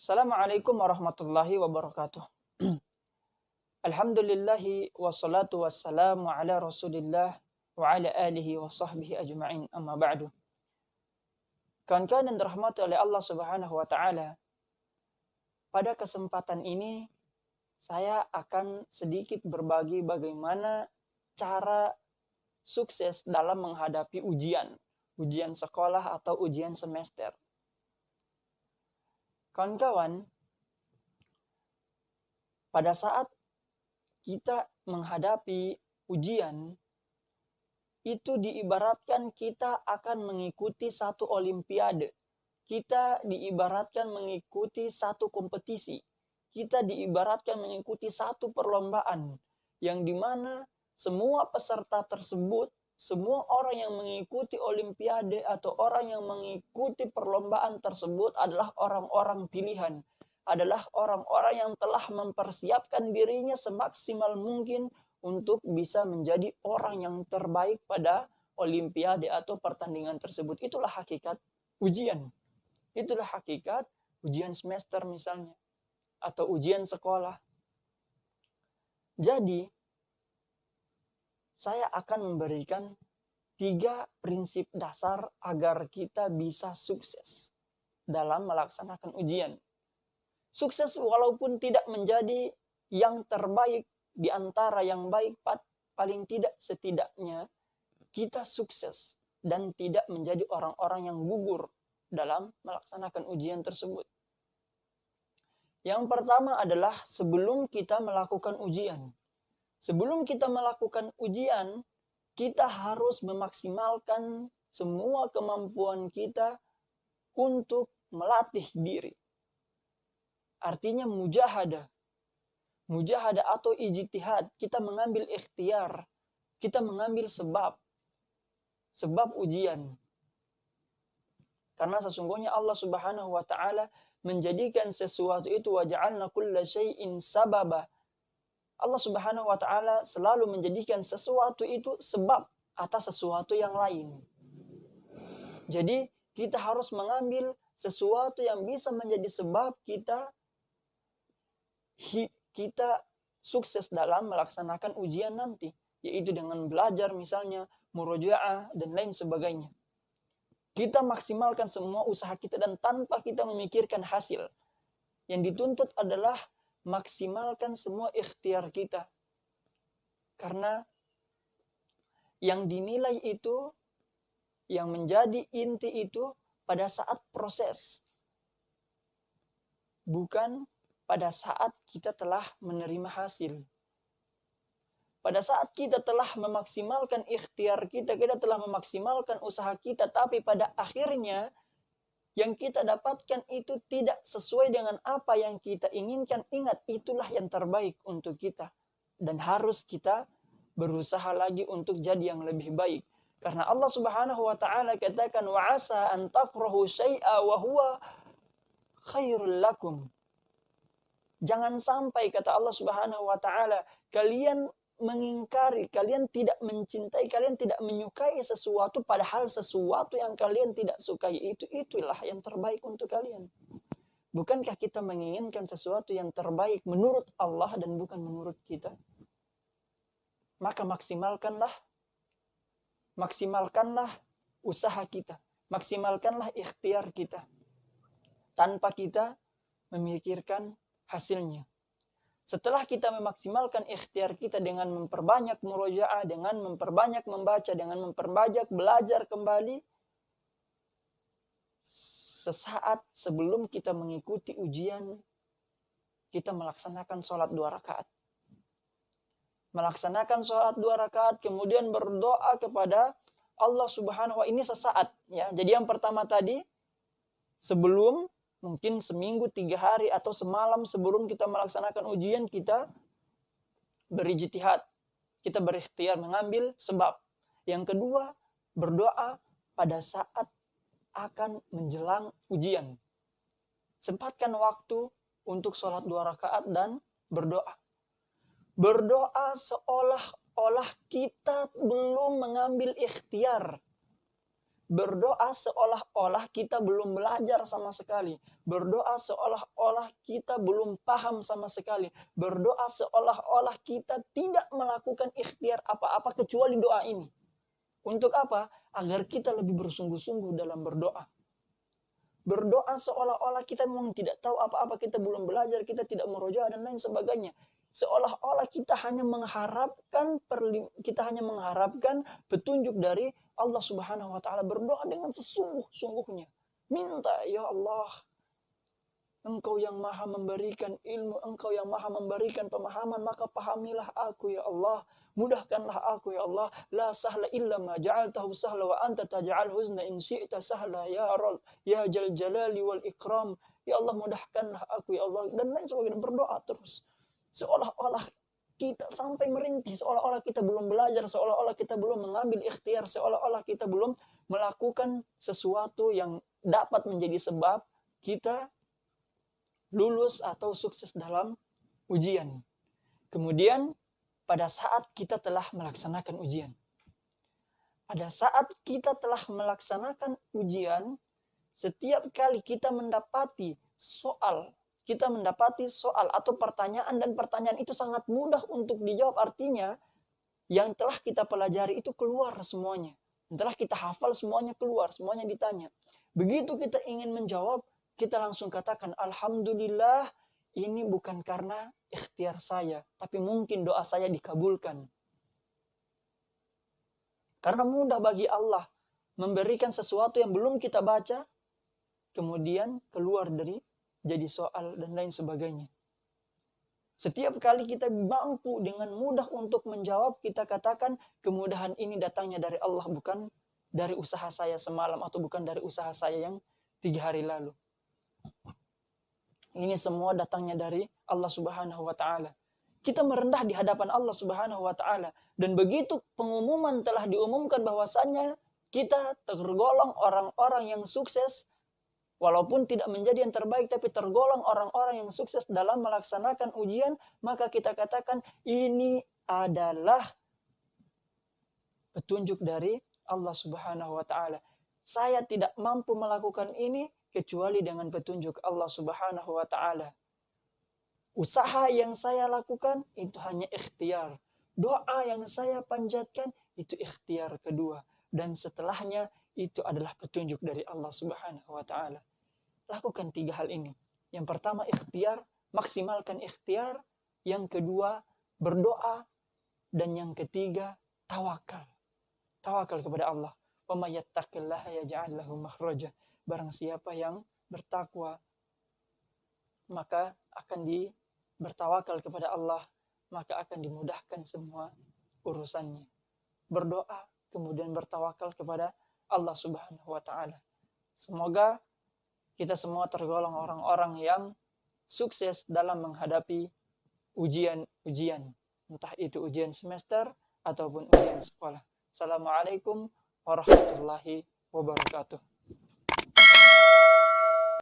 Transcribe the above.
Assalamualaikum warahmatullahi wabarakatuh. Alhamdulillahi wassalatu wassalamu ala rasulillah wa ala alihi wa sahbihi ajma'in amma ba'du. Kawan-kawan yang dirahmati oleh Allah subhanahu wa ta'ala, pada kesempatan ini saya akan sedikit berbagi bagaimana cara sukses dalam menghadapi ujian sekolah atau ujian semester. Kawan-kawan, pada saat kita menghadapi ujian, itu diibaratkan kita akan mengikuti satu olimpiade. Kita diibaratkan mengikuti satu kompetisi. Kita diibaratkan mengikuti satu perlombaan. Yang dimana semua peserta tersebut, semua orang yang mengikuti olimpiade atau orang yang mengikuti perlombaan tersebut adalah orang-orang pilihan. Adalah orang-orang yang telah mempersiapkan dirinya semaksimal mungkin untuk bisa menjadi orang yang terbaik pada olimpiade atau pertandingan tersebut. Itulah hakikat ujian. Itulah hakikat ujian semester misalnya. Atau ujian sekolah. Jadi, saya akan memberikan 3 prinsip dasar agar kita bisa sukses dalam melaksanakan ujian. Sukses walaupun tidak menjadi yang terbaik di antara yang baik, paling tidak setidaknya kita sukses dan tidak menjadi orang-orang yang gugur dalam melaksanakan ujian tersebut. Yang pertama adalah sebelum kita melakukan ujian. Sebelum kita melakukan ujian, kita harus memaksimalkan semua kemampuan kita untuk melatih diri. Artinya mujahadah. Mujahadah atau ijtihad. Kita mengambil ikhtiar. Kita mengambil sebab. Sebab ujian. Karena sesungguhnya Allah subhanahu wa ta'ala menjadikan sesuatu itu waja'alna kulla syai'in sababa. Allah subhanahu wa ta'ala selalu menjadikan sesuatu itu sebab atas sesuatu yang lain. Jadi kita harus mengambil sesuatu yang bisa menjadi sebab kita sukses dalam melaksanakan ujian nanti, yaitu dengan belajar misalnya, murojaah dan lain sebagainya. Kita maksimalkan semua usaha kita dan tanpa kita memikirkan hasil. Yang dituntut adalah maksimalkan semua ikhtiar kita. Karena yang dinilai itu, yang menjadi inti itu pada saat proses. Bukan pada saat kita telah menerima hasil. Pada saat kita telah memaksimalkan ikhtiar kita, kita telah memaksimalkan usaha kita, tapi pada akhirnya yang kita dapatkan itu tidak sesuai dengan apa yang kita inginkan. Ingat, itulah yang terbaik untuk kita. Dan harus kita berusaha lagi untuk jadi yang lebih baik. Karena Allah subhanahu wa ta'ala katakan, وَعَسَىٰ أَن تَكْرَهُ شَيْئًا وَهُوَ خَيْرٌ لَكُمْ. Jangan sampai, kata Allah subhanahu wa ta'ala, kalian mengingkari, kalian tidak mencintai, kalian tidak menyukai sesuatu, padahal sesuatu yang kalian tidak sukai itulah yang terbaik untuk kalian. Bukankah kita menginginkan sesuatu yang terbaik menurut Allah dan bukan menurut kita? Maka maksimalkanlah usaha kita, maksimalkanlah ikhtiar kita, tanpa kita memikirkan hasilnya. Setelah kita memaksimalkan ikhtiar kita dengan memperbanyak murojaah, dengan memperbanyak membaca, dengan memperbanyak belajar kembali, sesaat sebelum kita mengikuti ujian, kita melaksanakan sholat 2 rakaat. Melaksanakan sholat 2 rakaat, kemudian berdoa kepada Allah subhanahu wa ta'ala. Ini sesaat. Ya. Jadi yang pertama tadi, sebelum mungkin seminggu, 3 hari, atau semalam sebelum kita melaksanakan ujian, kita berijtihad. Kita berikhtiar, mengambil sebab. Yang kedua, berdoa pada saat akan menjelang ujian. Sempatkan waktu untuk sholat 2 rakaat dan berdoa. Berdoa seolah-olah kita belum mengambil ikhtiar. Berdoa seolah-olah kita belum belajar sama sekali. Berdoa seolah-olah kita belum paham sama sekali. Berdoa seolah-olah kita tidak melakukan ikhtiar apa-apa kecuali doa ini. Untuk apa? Agar kita lebih bersungguh-sungguh dalam berdoa. Berdoa seolah-olah kita memang tidak tahu apa-apa, kita belum belajar, kita tidak meroja dan lain sebagainya. Seolah-olah kita hanya mengharapkan petunjuk dari Allah Subhanahu wa taala. Berdoa dengan sesungguh-sungguhnya. Minta, ya Allah, Engkau yang maha memberikan ilmu, Engkau yang maha memberikan pemahaman, maka pahamilah aku ya Allah. Mudahkanlah aku ya Allah. La sahla illa ma ja'altahu sahla wa anta taj'al huzna in syi'ta sahla ya Rabb ya Jal Jalali wal Ikram. Ya Allah, mudahkanlah aku ya Allah, dan lain sebagainya. Berdoa terus. Seolah-olah kita sampai merintih, seolah-olah kita belum belajar, seolah-olah kita belum mengambil ikhtiar, seolah-olah kita belum melakukan sesuatu yang dapat menjadi sebab kita lulus atau sukses dalam ujian. Kemudian pada saat kita telah melaksanakan ujian. Pada saat kita telah melaksanakan ujian, setiap kali kita mendapati soal atau pertanyaan, dan pertanyaan itu sangat mudah untuk dijawab. Artinya yang telah kita pelajari itu keluar semuanya. Yang telah kita hafal semuanya keluar, semuanya ditanya. Begitu kita ingin menjawab, kita langsung katakan, Alhamdulillah, ini bukan karena ikhtiar saya, tapi mungkin doa saya dikabulkan. Karena mudah bagi Allah memberikan sesuatu yang belum kita baca, kemudian keluar dari jadi soal dan lain sebagainya. Setiap kali kita mampu dengan mudah untuk menjawab, kita katakan kemudahan ini datangnya dari Allah, bukan dari usaha saya semalam atau bukan dari usaha saya yang 3 hari lalu. Ini semua datangnya dari Allah Subhanahu wa taala. Kita merendah di hadapan Allah Subhanahu wa taala, dan begitu pengumuman telah diumumkan bahwasannya kita tergolong orang-orang yang sukses, walaupun tidak menjadi yang terbaik, tapi tergolong orang-orang yang sukses dalam melaksanakan ujian, maka kita katakan ini adalah petunjuk dari Allah Subhanahu wa taala. Saya tidak mampu melakukan ini kecuali dengan petunjuk Allah Subhanahu wa taala. Usaha yang saya lakukan itu hanya ikhtiar. Doa yang saya panjatkan itu ikhtiar kedua, dan setelahnya itu adalah petunjuk dari Allah Subhanahu wa taala. Lakukan 3 hal ini. Yang pertama ikhtiar, maksimalkan ikhtiar. Yang kedua berdoa, dan yang ketiga tawakal. Tawakal kepada Allah. Wa may yattaqillaha yaj'al lahu makhraja. Barang siapa yang bertakwa, maka akan bertawakal kepada Allah, maka akan dimudahkan semua urusannya. Berdoa, kemudian bertawakal kepada Allah Subhanahu wa taala. Semoga kita semua tergolong orang-orang yang sukses dalam menghadapi ujian-ujian, entah itu ujian semester ataupun ujian sekolah. Assalamualaikum warahmatullahi wabarakatuh.